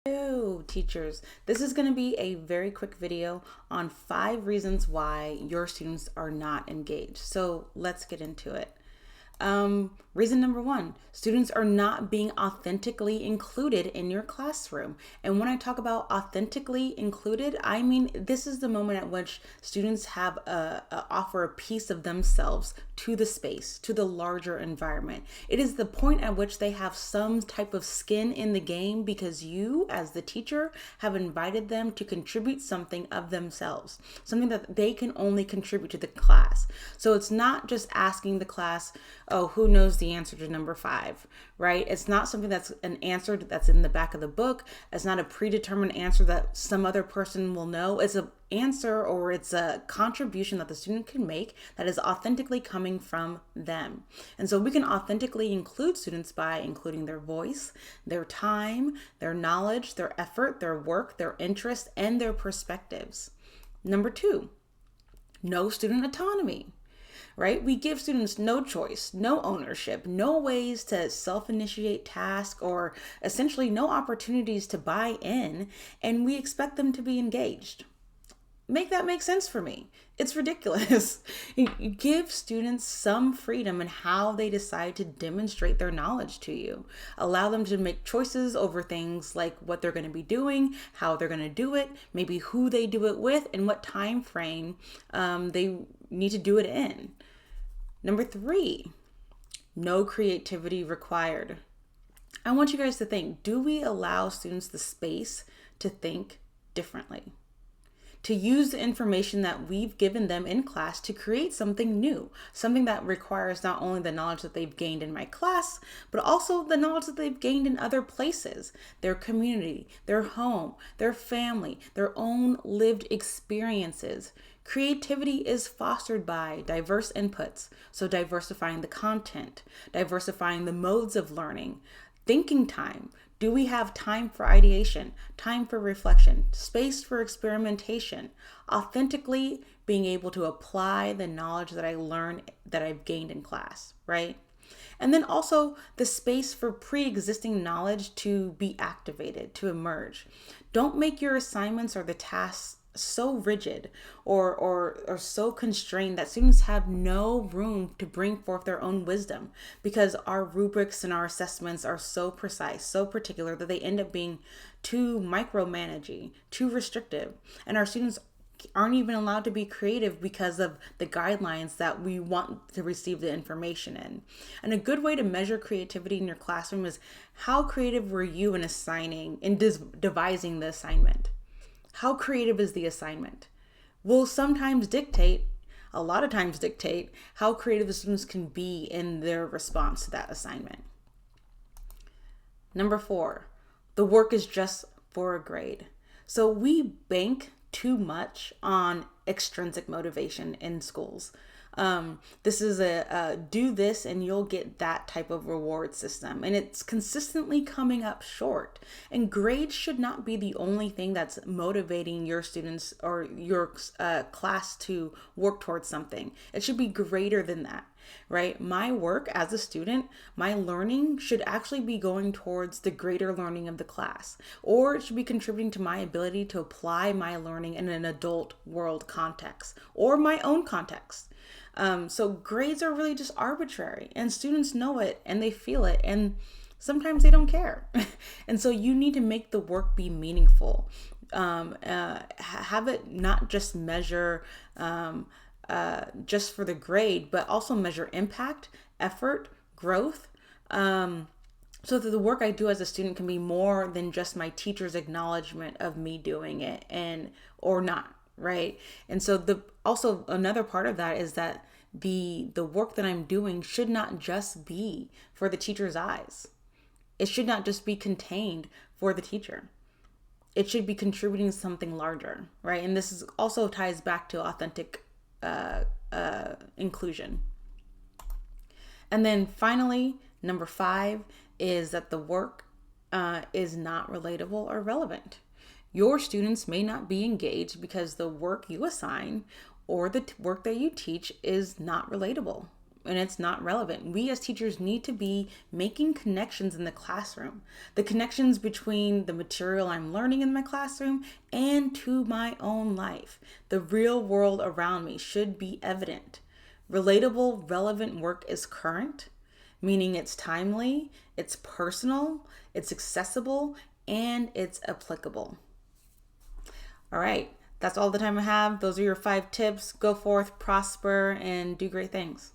Hello, teachers. This is going to be a very quick video on 5 reasons why your students are not engaged. So let's get into it. Reason number 1, students are not being authentically included in your classroom. And when I talk about authentically included, I mean this is the moment at which students have offer a piece of themselves to the space, to the larger environment. It is the point at which they have some type of skin in the game because you, as the teacher, have invited them to contribute something of themselves, something that they can only contribute to the class. So it's not just asking the class, oh, who knows the answer to number 5, right? It's not something that's an answer that's in the back of the book. It's not a predetermined answer that some other person will know. It's an answer, or it's a contribution that the student can make that is authentically coming from them. And so we can authentically include students by including their voice, their time, their knowledge, their effort, their work, their interests, and their perspectives. Number 2, no student autonomy. Right? We give students no choice, no ownership, no ways to self-initiate tasks, or essentially no opportunities to buy in, and we expect them to be engaged. Make that make sense for me. It's ridiculous. You give students some freedom in how they decide to demonstrate their knowledge to you. Allow them to make choices over things like what they're going to be doing, how they're going to do it, maybe who they do it with, and what time frame they need to do it in. Number 3, no creativity required. I want you guys to think, do we allow students the space to think differently? To use the information that we've given them in class to create something new, something that requires not only the knowledge that they've gained in my class, but also the knowledge that they've gained in other places, their community, their home, their family, their own lived experiences. Creativity is fostered by diverse inputs, so diversifying the content, diversifying the modes of learning, thinking time. Do we have time for ideation, time for reflection, space for experimentation, authentically being able to apply the knowledge that I learned, that I've gained in class, right? And then also the space for pre-existing knowledge to be activated, to emerge. Don't make your assignments or the tasks so rigid or so constrained that students have no room to bring forth their own wisdom, because our rubrics and our assessments are so precise, so particular, that they end up being too micromanaging, too restrictive, and our students aren't even allowed to be creative because of the guidelines that we want to receive the information in. And a good way to measure creativity in your classroom is, how creative were you in devising the assignment? How creative is the assignment? Will sometimes dictate, a lot of times dictate, how creative the students can be in their response to that assignment. Number 4, the work is just for a grade. So we bank too much on extrinsic motivation in schools. This is a do this and you'll get that type of reward system, and it's consistently coming up short. And grades should not be the only thing that's motivating your students or your class to work towards something. It should be greater than that, right? My work as a student, my learning should actually be going towards the greater learning of the class, or it should be contributing to my ability to apply my learning in an adult world context or my own context. So grades are really just arbitrary, and students know it and they feel it, and sometimes they don't care. And so you need to make the work be meaningful. Have it not just measure just for the grade, but also measure impact, effort, growth, so that the work I do as a student can be more than just my teacher's acknowledgement of me doing it, and or not, right? And so also another part of that is that the work that I'm doing should not just be for the teacher's eyes. It should not just be contained for the teacher. It should be contributing to something larger, right? And this also ties back to authentic inclusion. And then finally, number 5 is that the work is not relatable or relevant. Your students may not be engaged because the work you assign or the work that you teach is not relatable. and it's not relevant. We as teachers need to be making connections in the classroom, the connections between the material I'm learning in my classroom and to my own life. The real world around me should be evident. Relatable, relevant work is current, meaning it's timely, it's personal, it's accessible, and it's applicable. All right, that's all the time I have. Those are your 5 tips. Go forth, prosper, and do great things.